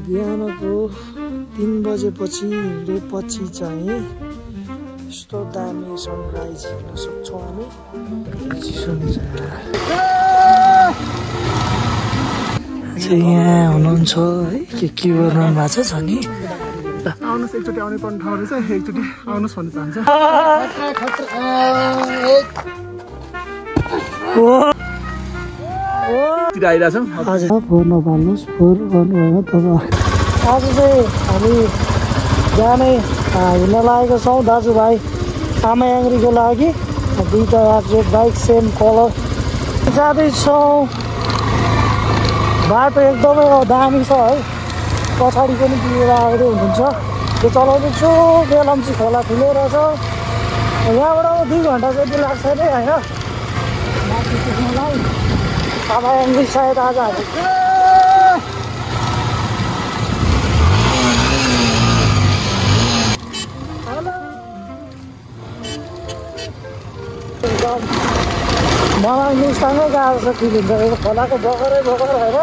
बिहानको 3 बजेपछि हिँडेपछि चाहिँ यस्तो दामी सनराइज हेर्न सक्छौँ हामी। यहाँ हुनुहुन्छ है के गर्नु भएको छ नि आउनुहोस् एकचोटि आउने पर्ने ठाउँ रहेछ एकचोटि आउनुहोस् भन्न चाहन्छ आइरहेछौँ फोहोर नपाल्नुहोस् फोहोर गर्नुभयो तपाईँ। आज चाहिँ हामी जाने हिँड्न लागेको छौँ दाजुभाइ आमायाङ्रीको लागि। दुईवटा एब्जेट बाइक सेम कलर जाँदैछौँ। बाटो एकदमै दामी छ है। पछाडि पनि लिएर आउँदै हुनुहुन्छ। त्यो चलाउँदैछु बेलम्ची खोला ठुलो रहेछ। यहाँबाट 2 घन्टा जति लाग्छ नि होइन माथि पुग्नलाई। आमायाङ्री सायद आज हामी मलाई मुस्ताङै गाह्रो छ फिल हुन्छ यो खोलाको बगरै बगर होइन।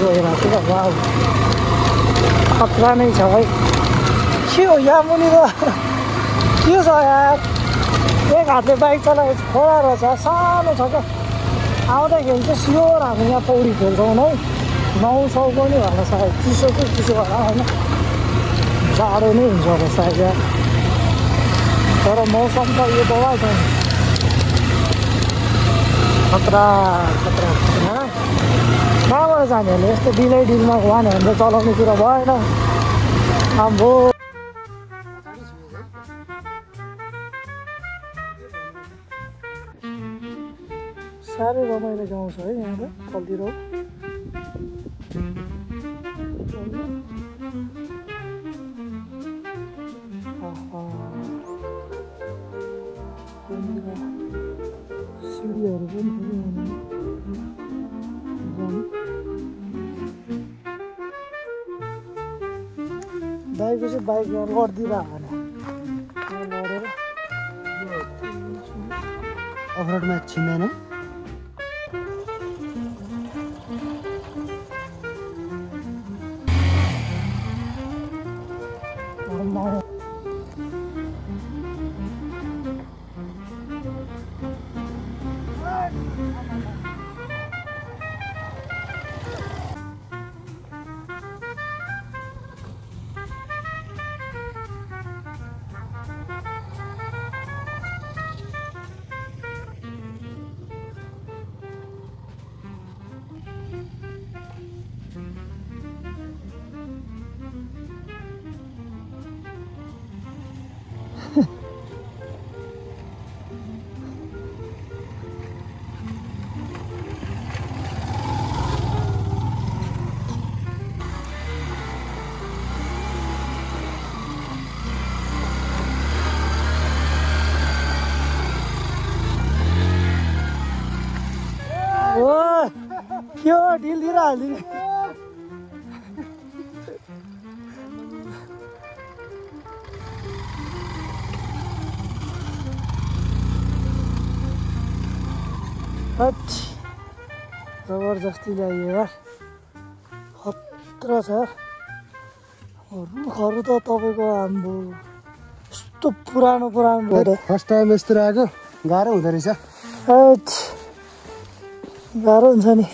गइरहेको छ वाउ खतरा नै छ है। के हो यहाँ मुनि त के छ यार एक हातले बाइक चलाएको खोला रहेछ सानो छ क्या। आउँदाखेरि चाहिँ स्योर हामी यहाँ पौडी खेल्छौँ है। 900 पनि होला सायद चिसो चाहिँ चिसो होला होइन जाडो नै हुन्छ होला सायद यहाँ। तर मौसम त यो दबाई छ खतरा खतरा खतरा। कहाँबाट जाने होला यस्तो डिलै डिलमा वान ह्यान्डल चलाउने कुरा भएन हाम्रो। साह्रै रमाइलो गाउँ छ है यहाँ त कल्तिर। सिडीहरू पनि दाइको चाहिँ बाइक लडिदिरहेको होइन लडेर अफरोडमा छिन्दैन। के हो ढिल दिइरहाल्ने जबरजस्ती ल्याइयो यार खतरा छ। रुखहरू त तपाईँको हाम्रो यस्तो पुरानो पुरानो फर्स्ट टाइम यस्तो आएको गाह्रो हुँदो रहेछ। गाह्रो हुन्छ नि।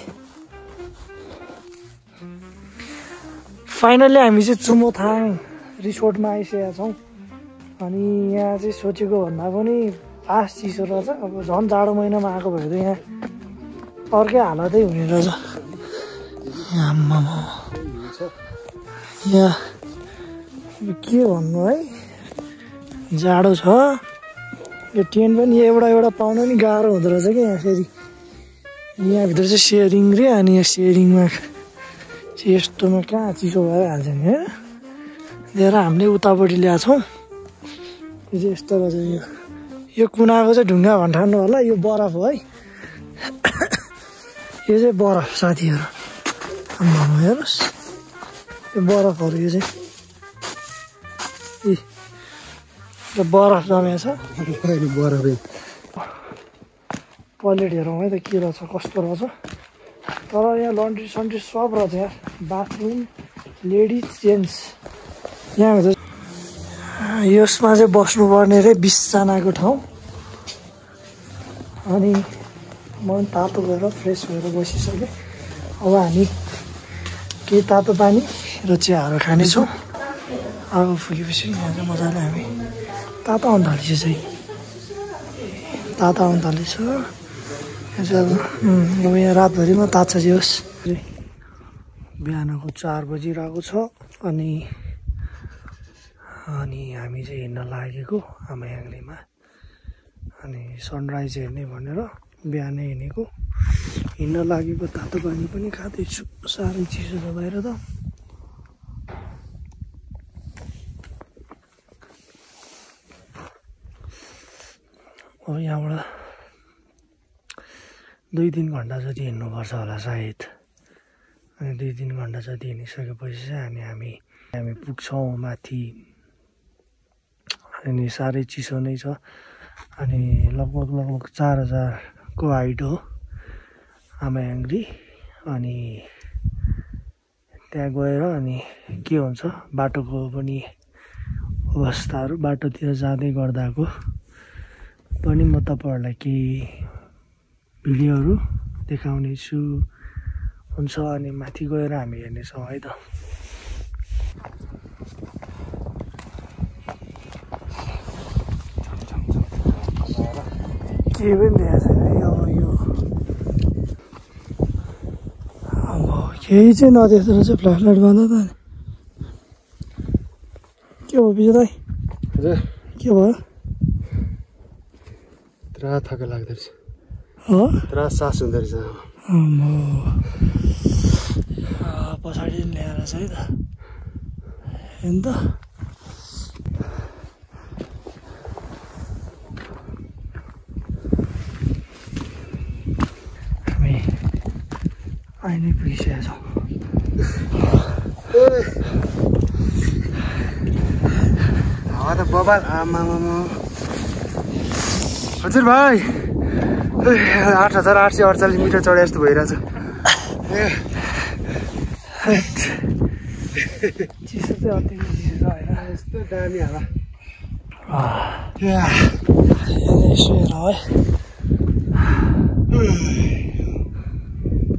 फाइनली हामी चाहिँ चुमोथाङ रिसोर्टमा आइसकेका छौँ। अनि यहाँ चाहिँ सोचेको भन्दा पनि आस चिसो रहेछ। अब झन् जाडो महिनामा आएको भए त यहाँ अर्कै हालतै हुने रहेछ। यहाँ के भन्नु है जाडो छ। यो टेन्ट पनि एउटा पाउनु नि गाह्रो हुँदो रहेछ क्या। यहाँ फेरि यहाँभित्र चाहिँ सेयरिङ रे अनि यहाँ सेयरिङमा चाहिँ यस्तोमा कहाँ चिसो भएर हाल्छ नि होइन। लिएर हामीले उतापट्टि ल्याएको छौँ। यो चाहिँ यस्तो रहेछ। यो कुनाको चाहिँ ढुङ्गा भन्ठान्नु होला यो बरफ हो है। यो चाहिँ बरफ साथीहरू आम्मामा हेर्नुहोस् यो बरफहरू। यो चाहिँ यो बरफ जमेको छ बरफ। प्लेट हेरौँ है त के रहेछ कस्तो रहेछ। तर यहाँ लन्ड्री सन्ड्री सब रहेछ यार बाथरुम लेडिज जेन्ट्स यहाँ हुन्छ यसमा चाहिँ बस्नुपर्ने रे 20 जनाको ठाउँ अनि म तातो गएर फ्रेस भएर बसिसकेँ अब हामी केही तातो पानी र चियाहरू खानेछौँ आगो फुकेपछि यहाँ चाहिँ मजाले हामी तातो आउनु थालेछ चाहिँ तातो आउनु थालेछ अब यहाँ रातभरिमा तातो छ होस् बिहानको 4 बजिरहेको छ अनि हामी चाहिँ हिँड्न लागेको आमायाङलीमा अनि सनराइज हेर्ने भनेर बिहानै हिँडेको हिँड्न लागेको तातो पानी पनि खाँदैछु साह्रै चिसो छ बाहिर त अब यहाँबाट 2-3 घन्टा जति हिँड्नुपर्छ होला सायद अनि 2-3 घन्टा जति हिँडिसकेपछि चाहिँ हामी पुग्छौँ माथि अनि साह्रै चिसो नै छ अनि लगभग 4000 को हाइट हो आमायाङली अनि त्यहाँ गएर अनि के हुन्छ बाटोको पनि अवस्थाहरू बाटोतिर जाँदै गर्दाको पनि म तपाईहरुलाई केही भिडियोहरू देखाउने छु हुन्छ अनि माथि गएर हामी हेर्नेछौँ है त के पनि देखाएको छैन है अब यो अब केही चाहिँ नदेख्दो रहेछ फ्ल्यासलाइट बन्द त नि के भयो विजय दाइ हजुर के भयो पुरा थका लाग्दो रहेछ हो पुरा सास हुँदो रहेछ पछाडि ल्याएर चाहिँ है त हेर्नु त हामी आइनै पुगिसकेका छौँ हावा त बबाल आमा हजुर भाइ 8848 मिटर चढे जस्तो भइरहेछ चिसो चाहिँ अति चिसो छ होइन यस्तो दामी हावा यसो हेर है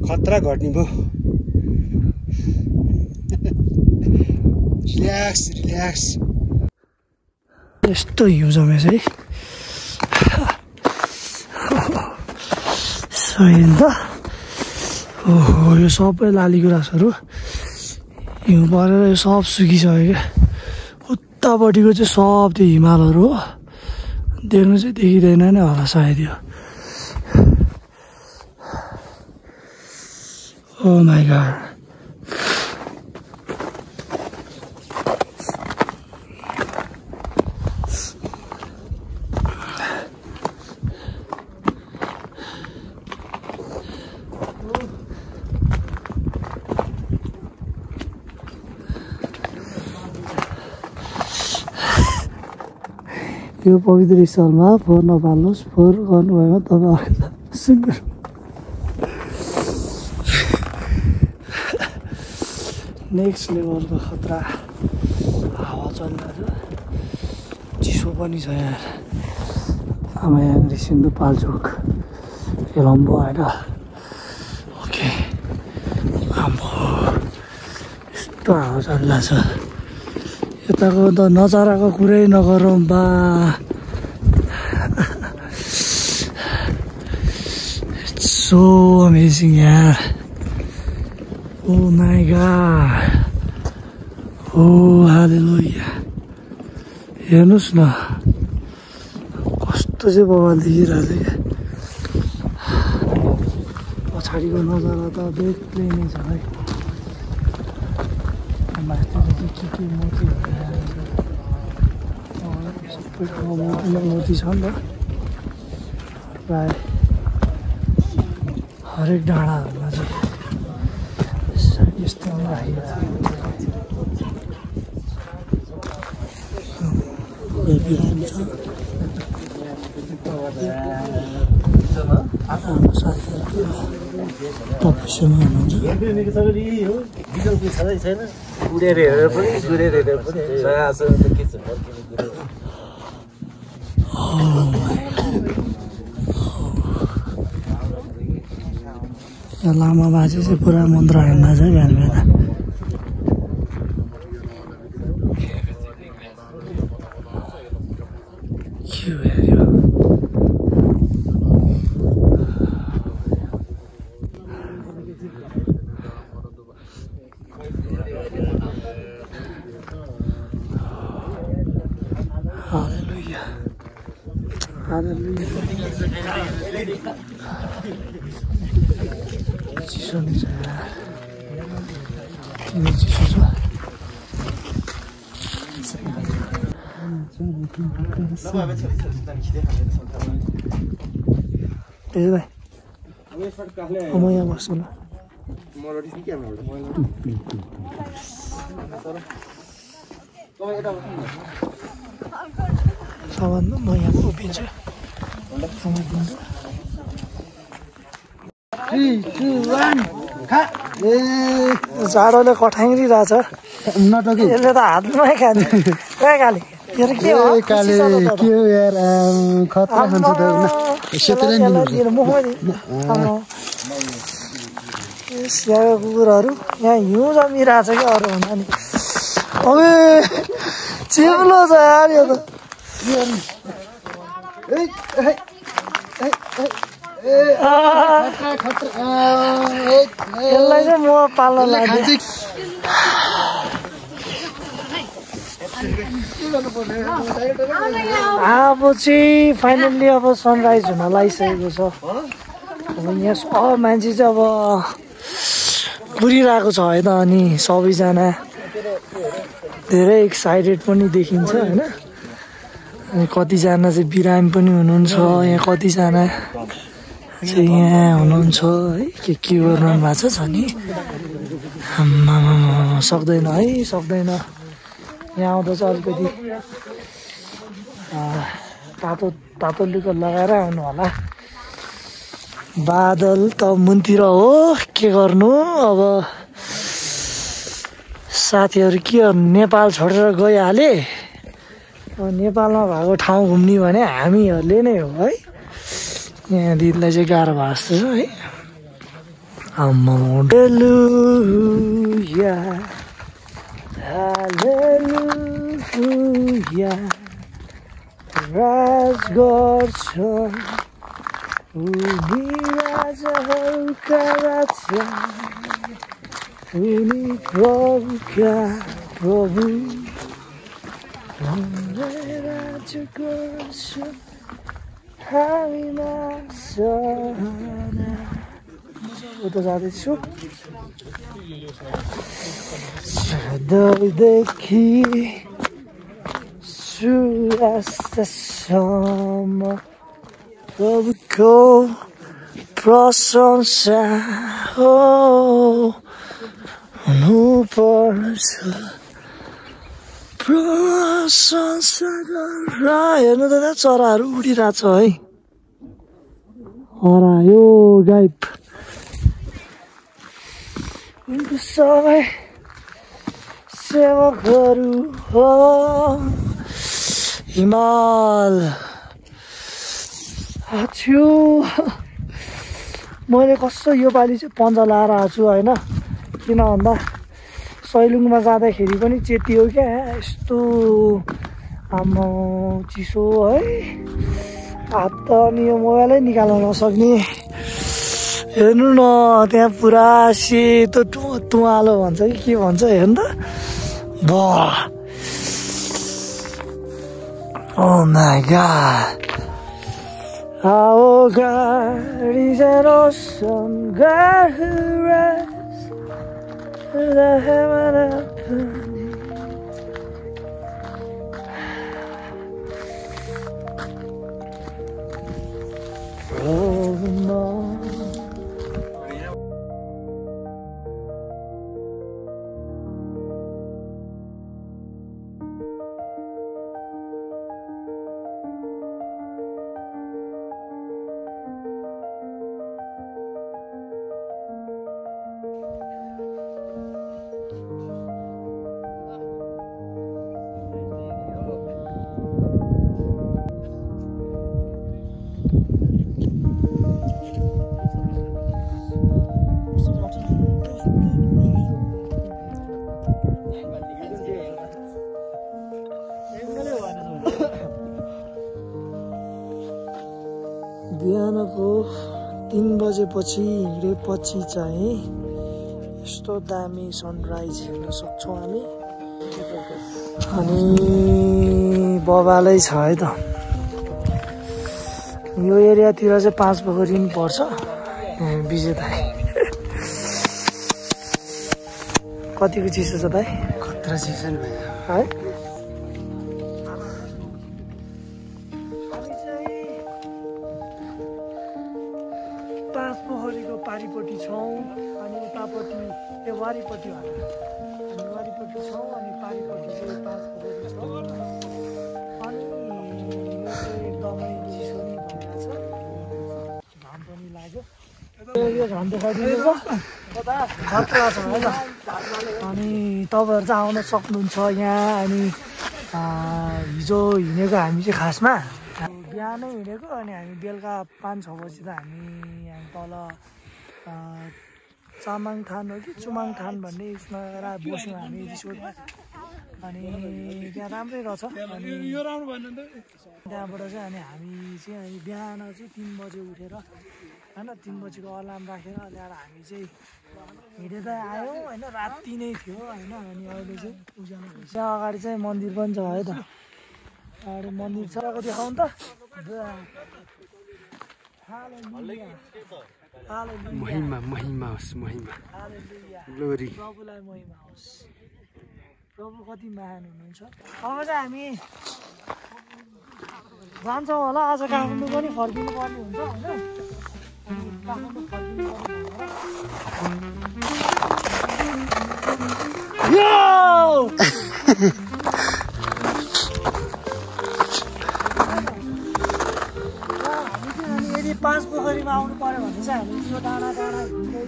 खतरा घट्ने भयो रिल्याक्स यस्तो हिउँ जमेछ है सही त ओहो यो सबै लाली गुराँसहरू हिउँ परेर यो सब सुकिसक्यो क्या उतापट्टिको चाहिँ सब त्यो हिमालहरू हो देख्नु चाहिँ देखिँदैन नै होला सायद यो ओ माई गॉड यो पवित्र स्थलमा फोहोर नपाल्नुहोस् फोहोर गर्नुभएमा तपाईँ सुँगुर नेक्स्ट लेभलको खतरा हावा चलिरहेको छ चिसो पनि छ यार आमायाङली सिन्धुपाल्चोक कोलम्बो होइन ओके आम्बो यस्तो हावा चलिरहेको छ यताको त नजाराको कुरै नगरौँ बा सो अमेजिङ यार ओ माई गॉड ओ हालेलुया हेर्नुहोस् न कस्तो चाहिँ बवाल देखिरहेको छ क्या पछाडिको नजारा त बेग्लै नै छ है माथितिर चाहिँ के मोतीहरू सबै ठाउँमा मोती छ नि त प्राय हरेक डाँडाहरूमा चाहिँ यस्तो नै राखेको छ हाम्रो साथीहरू तपस्यामा हुनुहुन्छ उडेर हेरेर पनि सुरेर हेरेर पनि सयासन त के छ लामा बाजे चाहिँ पुरा मन्त्र हान्दा छ बिहान बिहान के हो यार यो Hallelujah. Hallelujah. चिसो नै छ किन चिसो छ ए भाइ म यहाँ बस्छु ल सामान म यहाँ उभिन्छु जाडोले कठाङ्ग्रिरहेछ यसले त हातमै खान्छ कहाँ काली यो के हो के हो यार खतरा खान्छ त स्याएको कुकुरहरू यहाँ हिउँ जमिरहेछ क्या अरू भन्दा नि अबे चिप्लो छ यार यो त यसलाई चाहिँ म पाल्न लाग्छु अब चाहिँ फाइनल्ली अब सनराइज हुन लागिसकेको छ अब यहाँ मान्छे चाहिँ अब कुरिरहेको छ है त अनि सबैजना धेरै एक्साइटेड पनि देखिन्छ होइन अनि कतिजना चाहिँ बिरामी पनि हुनुहुन्छ यहाँ कतिजना चाहिँ यहाँ हुनुहुन्छ है के गर्नु भएको छ नि सक्दैन है सक्दैन यहाँ आउँदा चाहिँ अलिकति तातो लुगा लगाएर आउनु होला बादल त मुनतिर हो के गर्नु अब साथीहरू के गर्नु नेपाल छोडेर गइहाले नेपालमा भएको ठाउँ घुम्ने भने हामीहरूले नै हो है यहाँ दिदीलाई चाहिँ गाह्रो भएको जस्तो छ है हालेलुया राज गर्छ उनी राजाहरूका राजा उनी प्रभुका प्रभु राज गर्छ हामीमा सदा उता जाँदैछु सदैदेखि सूर्यास्तसम्म प्रभुको प्रशंसा हो हुनुपर्छ प्रशंसा गर हेर्नु त त्यहाँ चराहरू उडिरहेछ है हरायो गाइब उनको सबै सेवकहरू हो हिमाल आछु मैले कस्तो योपालि चाहिँ पन्जा लाएर आएको छु होइन किन भन्दा सैलुङमा जाँदाखेरि पनि चेतियो क्या यस्तो आम्मा चिसो है हात त अनि यो मोबाइलै निकाल्न नसक्ने हेर्नु न त्यहाँ पुरा सेतो तुवालो भन्छ कि के भन्छ हेर्नु त Oh my God. Our God is an awesome God who rests in the heaven above. बिहानको 3 बजेपछि हिँडेपछि चाहिँ यस्तो दामी सनराइज हेर्न सक्छौँ हामी। अनि बबालै छ है त। यो एरियातिर चाहिँ 5 पोखरी पनि पर्छ। विजेता कतिको चिसो छ दाइ? खतरा चिसो नि भाइ है। पोखरीको पारिपट्टि छौँ अनि उतापट्टि वारिपट्टि हामी वारिपट्टि छौँ अनि पारिपट्टि चाहिँ 5 पोखरी छ। अनि यो चाहिँ एकदमै चिसो नि भइरहेछ, घाम पनि लाग्यो। यो घाम देखाइदिनु खतरा छ है त। अनि तपाईँहरू चाहिँ आउन सक्नुहुन्छ यहाँ। अनि हिजो हिँडेको हामी चाहिँ खासमा बिहानै हिँडेको अनि हामी बेलुका 5-6 बजी त हामी यहाँ तल चामाङथान हो कि चुमाङथान भन्ने उसमा बस्यौँ हामी रिसोर्टमा। अनि त्यहाँ राम्रै रहेछ। अनि त्यहाँबाट चाहिँ अनि हामी चाहिँ बिहान चाहिँ 3 बजे उठेर होइन 3 बजीको अलार्म राखेर ल्याएर हामी चाहिँ हिँडेर आयौँ होइन। राति नै थियो होइन। अनि अहिले चाहिँ उज्यालो भइसक्यो। त्यहाँ अगाडि चाहिँ मन्दिर पनि छ है त। अगाडि मन्दिर छ देखाउँ त। महिमा महिमा होस् महिमा ग्लोरी प्रभुलाई महिमा होस्। प्रभु कति महान हुनुहुन्छ। अब चाहिँ हामी जान्छौँ होला। आज काठमाडौँ पनि फर्किनु पर्ने हुन्छ होइन। काठमाडौँ फर्किनु पर्ने 5 पोखरीमा आउनु पर्यो भने चाहिँ हामी यो डाँडा हिँड्दै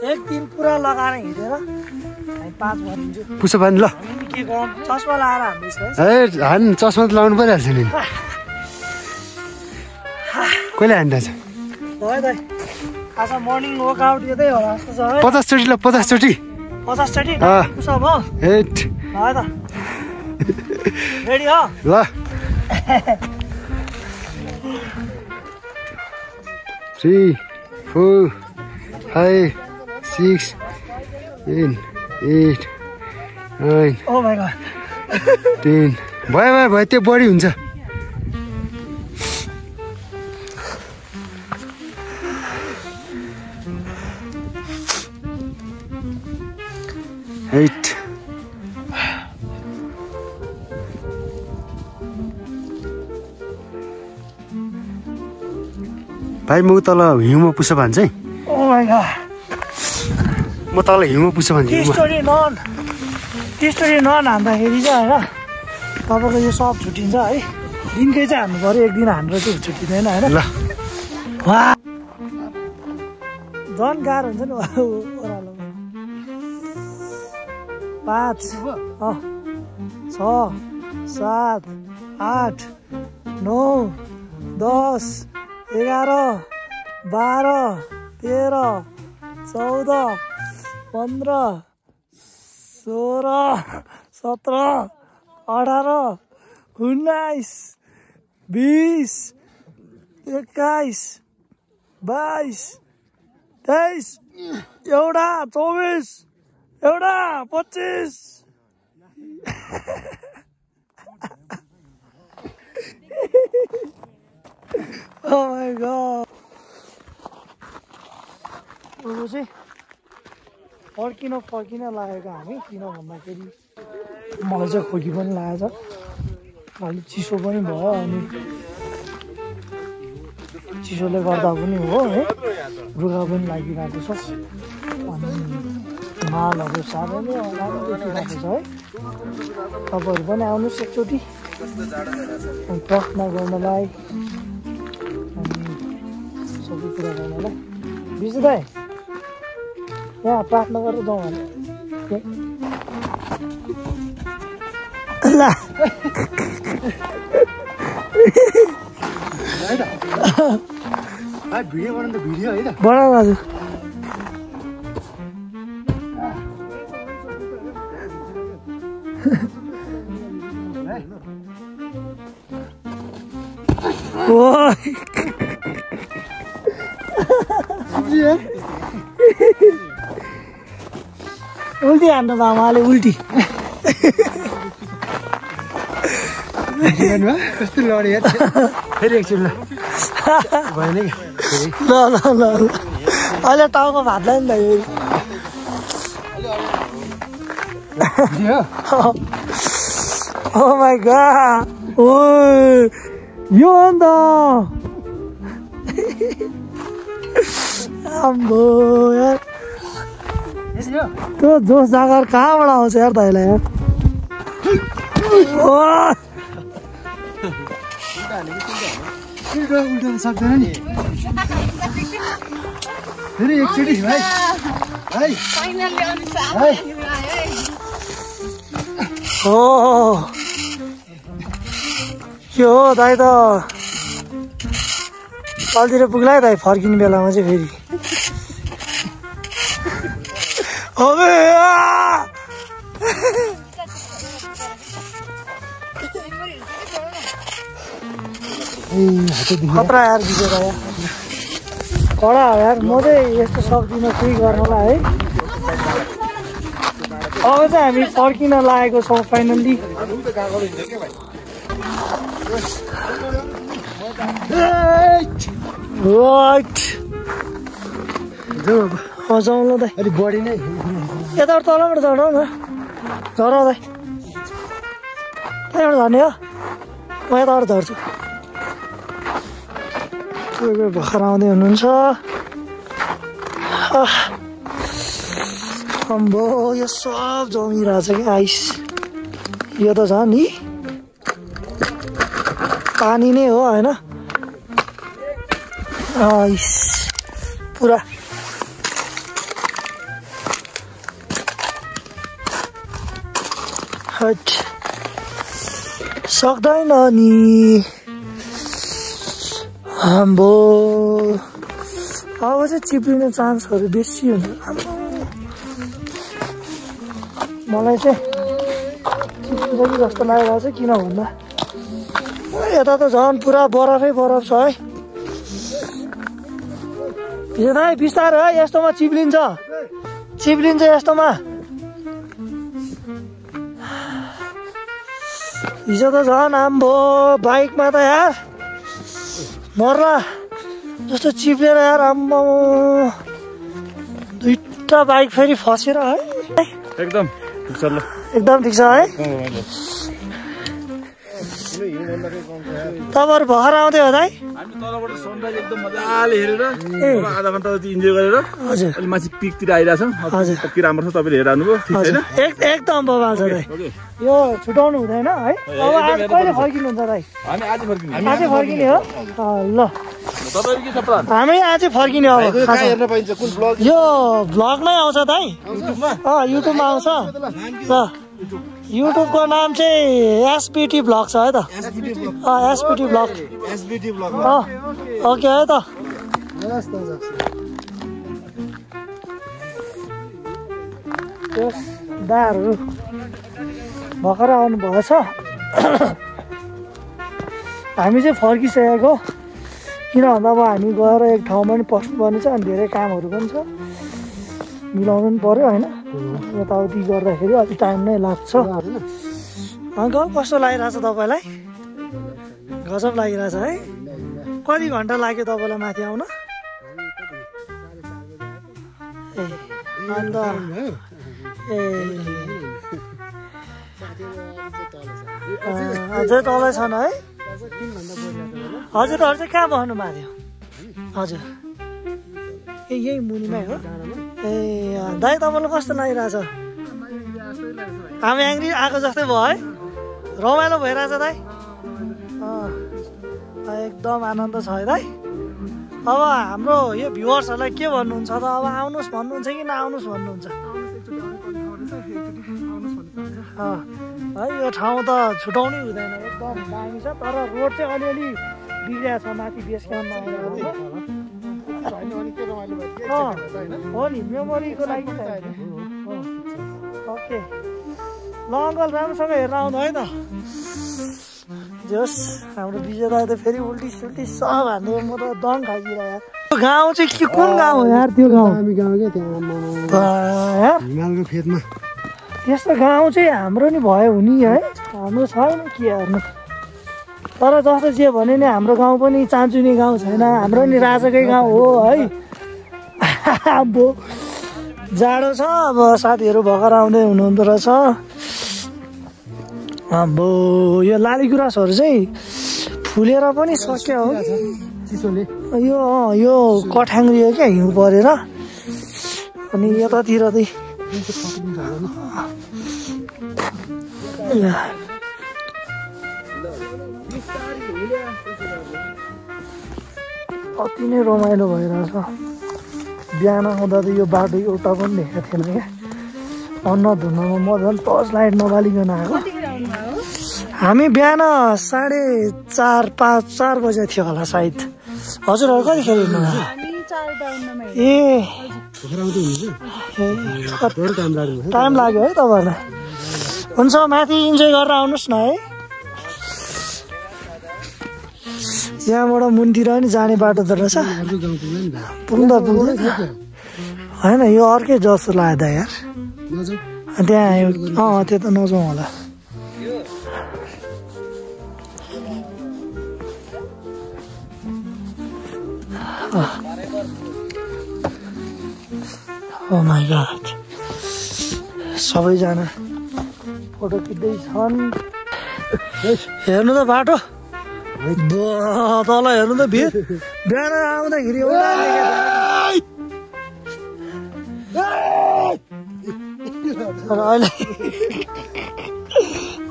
1 दिन पुरा लगाएर हिँडेर हामी 5 भनिन्छु। पुसो भान ल के गरौँ चस्मा लगाएर हामी हान चस्मा त लाउनु परिहाल्छ नि। कहिले हान्दा छ दाइ? आज मर्निङ वर्कआउट यतै होला जस्तो छ है। 50 चोटि ल 50 चोटि 50 चोटि पुसअप हो हेट है त। रेडी हो ल 3 4 5 6 7 8 9 ओ माय गॉड 10 भयो त्यो बढी हुन्छ। Eight. भाइ म तल हिउँमा पुस्छ भन्छ है। ओ माय गॉड म तल हिउँमा पुस्छ भन्छ। टिस्टोरी नन हान्दाखेरि चाहिँ होइन तपाईँको यो सब छुट्टिन्छ है। दिनकै चाहिँ हान्नु पऱ्यो, 1 दिन हानेर चाहिँ छुट्टिँदैन होइन। ल झन् गाह्रो हुन्छ नि ओह्रालो। 5 6 7 8 9 10 11 12 13 14 15 16 17 18 19 20 21 22 23 एउटा 24 एउटा 25 Oh my god. अब चाहिँ फर्किन लागेको हामी। किन भन्दाखेरि मलाई चाहिँ खोकी पनि लागेको छ, अलिक चिसो पनि भयो। अनि चिसोले गर्दा पनि हो है, रुगा पनि लागिरहेको छ। अनि मालहरू साह्रै नै अगाडि देखिरहेको छ है। तपाईँहरू पनि आउनुहोस् एकचोटि प्रार्थना गर्नलाई अनि सबै कुरा गर्नलाई। बिजु दाइ यहाँ प्रार्थना गरेर जाउँ भने ल भिडियो बनाउनु त भिडियो है त बना दाजु। ओइ उल्टी हान्नु भयो उहाँले उल्टी कस्तो लड्यो यार फेरि एकछिन ल भएन कि ल ल ल अहिले टाउको भात्दैन नि त ओ माई गॉड ओ यो अन्त आम्बो यार त्यो जोस जागर कहाँबाट आउँछ यार तैँलाई यार उल्टाउनु सक्दैन नि फेरि एकचोटि भाइ भाइ हो के हो दाइ त तलतिर पुग्ला है दाइ फर्किने बेलामा चाहिँ फेरि खतरा यार बिचरा यार कडा हो यार म चाहिँ यस्तो सक्दिनँ केही गर्नलाई है अब चाहिँ हामी फर्किन लागेको छौँ फाइनल्ली राइट जाउँ ल दाइ अलिक बढी नै यताबाट तलबाट झराउ न झराउ दाइ त्यहाँबाट झर्ने हो म यताबाट झर्छु कोही भर्खर आउँदै हुनुहुन्छ अम्बो यो सब जमिरहेछ क्या आइस यो त छ नि पानी नै हो होइन आइस पुरा हट सक्दैन नि आम्बो अब चाहिँ चिप्लिने चान्सहरू बेसी हुन्छ मलाई चाहिँ चिप्लिन्छ कि जस्तो लागेको छ किन भन्दा यता त झन् पुरा बरफै बरफ छ है है बिस्तारै है यस्तोमा चिप्लिन्छ यस्तोमा हिजो त झन् आम्बो बाइकमा त यार मर्ला जस्तो चिप्लेर यार आम्बो दुईटा बाइक फेरि फसेर है एकदम ठिक छ ल एकदम ठिक छ है तपाईँहरू भर्खर आउँदै हो दाइ हामी तलबाट सनराइज एकदम मजाले हेरेर आधा घन्टा जति इन्जोय गरेर हजुर अहिले माथि पिकतिर आइरहेछौँ कति राम्रो छ तपाईँले हेरेर आउनुभयो ठिक छैन एकदम बबाल छ दाइ यो छुटाउनु हुँदैन है अब आज कहिले फर्किनुहुन्छ दाइ हामी आज फर्किने आजै फर्किने हो ल तपाईँहरू के छ प्लान हामी आजै फर्किने हो हेर्न पाइन्छ कुन ब्लग यो भ्लगमै आउँछ दाइ युट्युबमा आउँछ ल युट्युबको नाम चाहिँ एसपिटी भ्लग छ है त एसपिटी भ्लग ओके है त दाहरू भर्खर आउनु भएछ हामी चाहिँ फर्किसकेको किन भन्दा अब हामी गएर एक ठाउँमा पनि पस्नुपर्ने छ अनि धेरै कामहरू पनि छ मिलाउनु पनि पर्यो होइन यताउति गर्दाखेरि अलिक टाइम नै लाग्छ अङ्कल कस्तो लागिरहेछ तपाईँलाई गजब लागिरहेछ है कति घन्टा लाग्यो तपाईँलाई माथि आउन ए अन्त अझै तलै छन् है हजुरहरू चाहिँ कहाँ बस्नु भएको थियो हजुर ए यही मुनिमै हो ए दाइ तपाईँलाई कस्तो लागिरहेछ हामी एङ्ग्री आएको जस्तै भयो है रमाइलो भइरहेछ दाइ एकदम आनन्द छ है दाइ अब हाम्रो यो भ्युवर्सहरूलाई के भन्नुहुन्छ त अब आउनुहोस् भन्नुहुन्छ कि नआउनुहोस् भन्नुहुन्छ है यो ठाउँ त छुटाउनै हुँदैन एकदम दामी छ तर रोड चाहिँ अलिअलि बिग्रिएको छ माथि बेस क्याम्पमा हो नि मेमोरीको लागि ओके ल अङ्कल राम्रोसँग हेरेर आउनु है त जोस् हाम्रो विजय दाइ त फेरि उल्टी सुल्टी सब हान्ने म त दम खाइदिएर यार गाउँ चाहिँ के कुन गाउँ हो यार त्यो गाउँ हामी गाउँ क्या त्यहाँ यार हिमालको फेदमा त्यस्तो गाउँ चाहिँ हाम्रो नि भयो हुने है हाम्रो छैन के हेर्नु तर जस्तो जे भने नि हाम्रो गाउँ पनि चान्चुने गाउँ छैन हाम्रो नि राजाकै गाउँ हो है अब जाडो छ अब साथीहरू भर्खर आउँदै हुनुहुँदो रहेछ अब यो लालीगुराँसहरू चाहिँ फुलेर पनि सक्यो हो चिसोले यो कठ्याङ्ग्री हो क्या हिउँ परेर अनि यतातिर चाहिँ अति नै रमाइलो भइरहेछ बिहान आउँदा त यो बाटो एउटा पनि देखेको थिएन क्या अन्नधुन्नमा म झन् टर्च लाइट नबालिकन आएको हामी बिहान 4:30-5 बजे थियो होला सायद हजुरहरू कतिखेर हिँड्नुभयो ए टाइम लाग्यो है तपाईँहरूलाई हुन्छ माथि इन्जोय गरेर आउनुहोस् न है यहाँबाट मुनतिर पनि जाने बाटो त रहेछ पुग्दा होइन यो अर्कै जस्तो लाग्दा यार त्यहाँ त्यो त नजाउँ होला Oh my god सबैजना फोटो खिच्दैछन् हेर्नु त बाटो तल हेर्नु त भिड बिहान आउँदाखेरि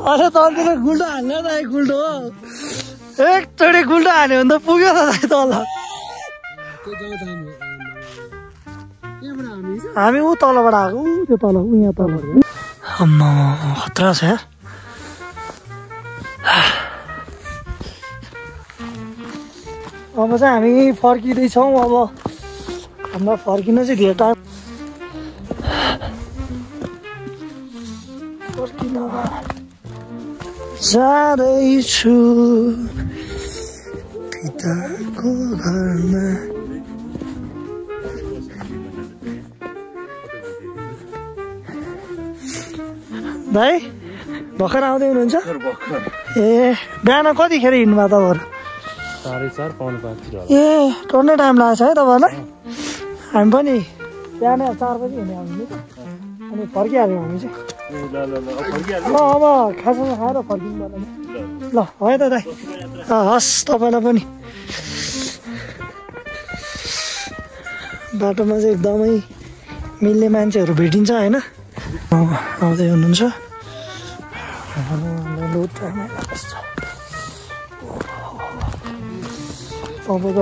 अहिले तलतिर गुल्टो हाल्ने त गुल्टो हो एकचोटि गुल्टो हाल्यो भने त पुग्यो त तल हामी ऊ तलबाट आएको त्यो तल यहाँ तल अम्मा खतरा छ यार अब चाहिँ हामी फर्किँदैछौँ अब हामीलाई फर्किन चाहिँ धेरै टाइम फर्किन जाँदैछु पिताको घरमा भाइ भर्खर आउँदै हुनुहुन्छ ए बिहान कतिखेर हिँड्नुभयो तपाईँहरू 4:30 ए टन्नै टाइम लाग्छ है तपाईँहरूलाई हामी पनि बिहान 4 बजी हिँड्ने हामी अनि फर्किहाल्यौँ हामी चाहिँ अब खाजा खाएर फर्किनु पर्दैन ल है त दाइ हस् तपाईँलाई पनि बाटोमा चाहिँ एकदमै मिल्ने मान्छेहरू भेटिन्छ होइन आउँदै हुनुहुन्छ अब त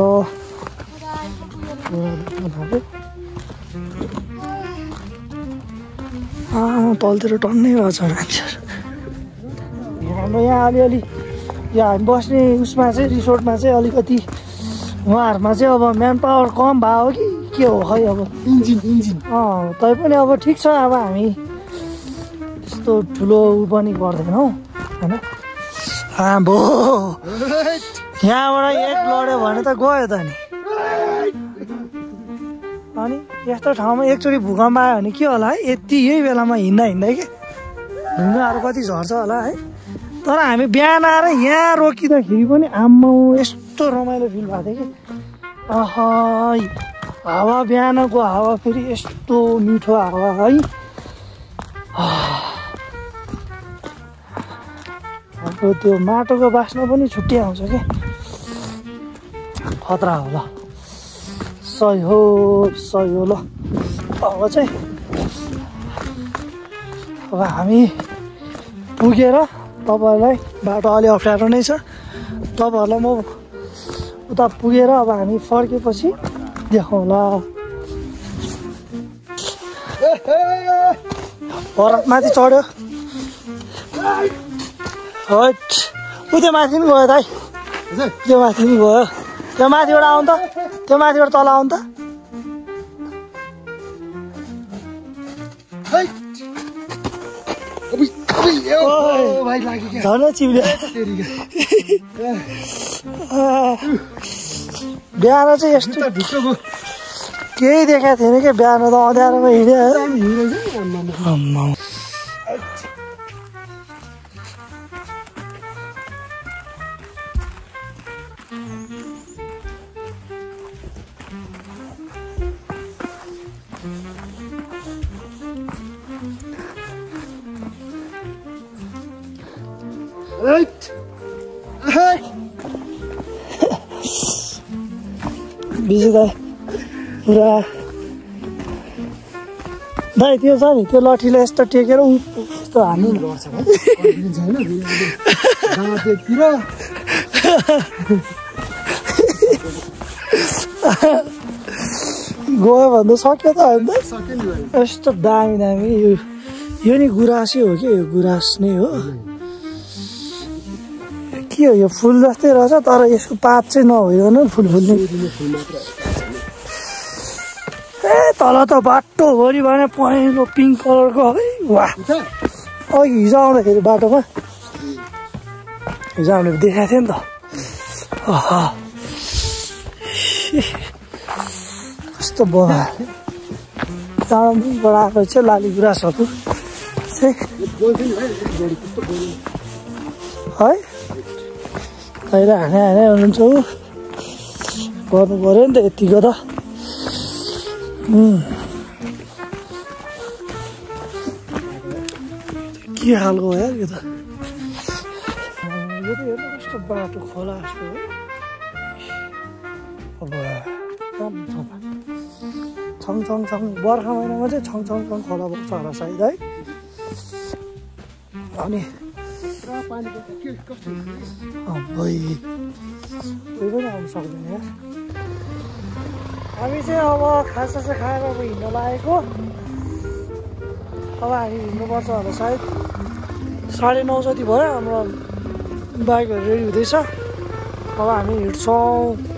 तलतिर टन्नै भएको छ मान्छेहरू हाम्रो यहाँ अलिअलि यहाँ हामी बस्ने उसमा चाहिँ रिसोर्टमा चाहिँ अलिकति उहाँहरूमा चाहिँ अब म्यान पावर कम भयो हो कि के हो खै अब इन्जिन तैपनि अब ठिक छ अब हामी त्यस्तो ठुलो उ पनि गर्दैनौँ होइन भो यहाँबाट एक लड्यो भने त गयो त नि अनि यस्तो ठाउँमा एकचोटि भूकम्प आयो भने के होला है यति यही बेलामा हिँड्दा के ढुङ्गाहरू कति झर्छ होला है तर हामी बिहान आएर यहाँ रोकिँदाखेरि पनि आम्मा यस्तो रमाइलो फिल भएको थियो कि हावा बिहानको हावा फेरि यस्तो मिठो हावा है अब त्यो माटोको बास्ना पनि छुट्टै आउँछ क्या खतरा हो ल सही हो ल अब चाहिँ अब हामी पुगेर तपाईँहरूलाई बाटो अलि अप्ठ्यारो नै छ तपाईँहरूलाई म उता पुगेर अब हामी फर्केपछि देखाउँला पर माथि चढ्यो हट उ त्यो माथि पनि गयो दाइ त्यो माथि पनि गयो त्यो माथिबाट आउनु त त्यो माथिबाट तल आउनु त झन् चिप्ल्यो बिहान चाहिँ यस्तो भित्रको केही देखाएको थिएन क्या बिहान त अँध्यारोमा हिँड्यो बिजी दाइ पुरा दाइ त्यो छ नि त्यो लठीले यस्तो टेकेर यस्तो हान्नु गर्छ कन्फिडेन्स छैन दाँतेतिर गयो भन्दा सक्यो त होइन सक्यो नि भाइ यस्तो दामी दामी यो नि गुराँसै हो कि यो गुराँस नै हो के हो यो फुल जस्तै रहेछ तर यसको पात चाहिँ नभइकन फुल फुल्ने ए तल त बाटोभरि भने पहेँलो पिङ्क कलरको है वाह अघि हिजो आउँदाखेरि बाटोमा हिजो हामीले देखाएको थियो नि त कस्तो बना टाढोबाट आएको चाहिँ लाली गुराँसहरू चाहिँ है अहिले हाने हुनुहुन्छ गर्नु पऱ्यो नि त यतिको त के खालको हो यार यो त हेर्नु कस्तो बाटो खोला जस्तो है अब छङ बर्खा महिनामा चाहिँ छङ खोला बग्छ होला सायद है अनि कोही पनि आउनु सक्दैन यार हामी चाहिँ अब खाजा चाहिँ खाएर अब हिँड्न लागेको अब हामी हिँड्नुपर्छ होला सायद 9:30 जति भयो हाम्रो बाइकहरू रेडी हुँदैछ अब हामी हिँड्छौँ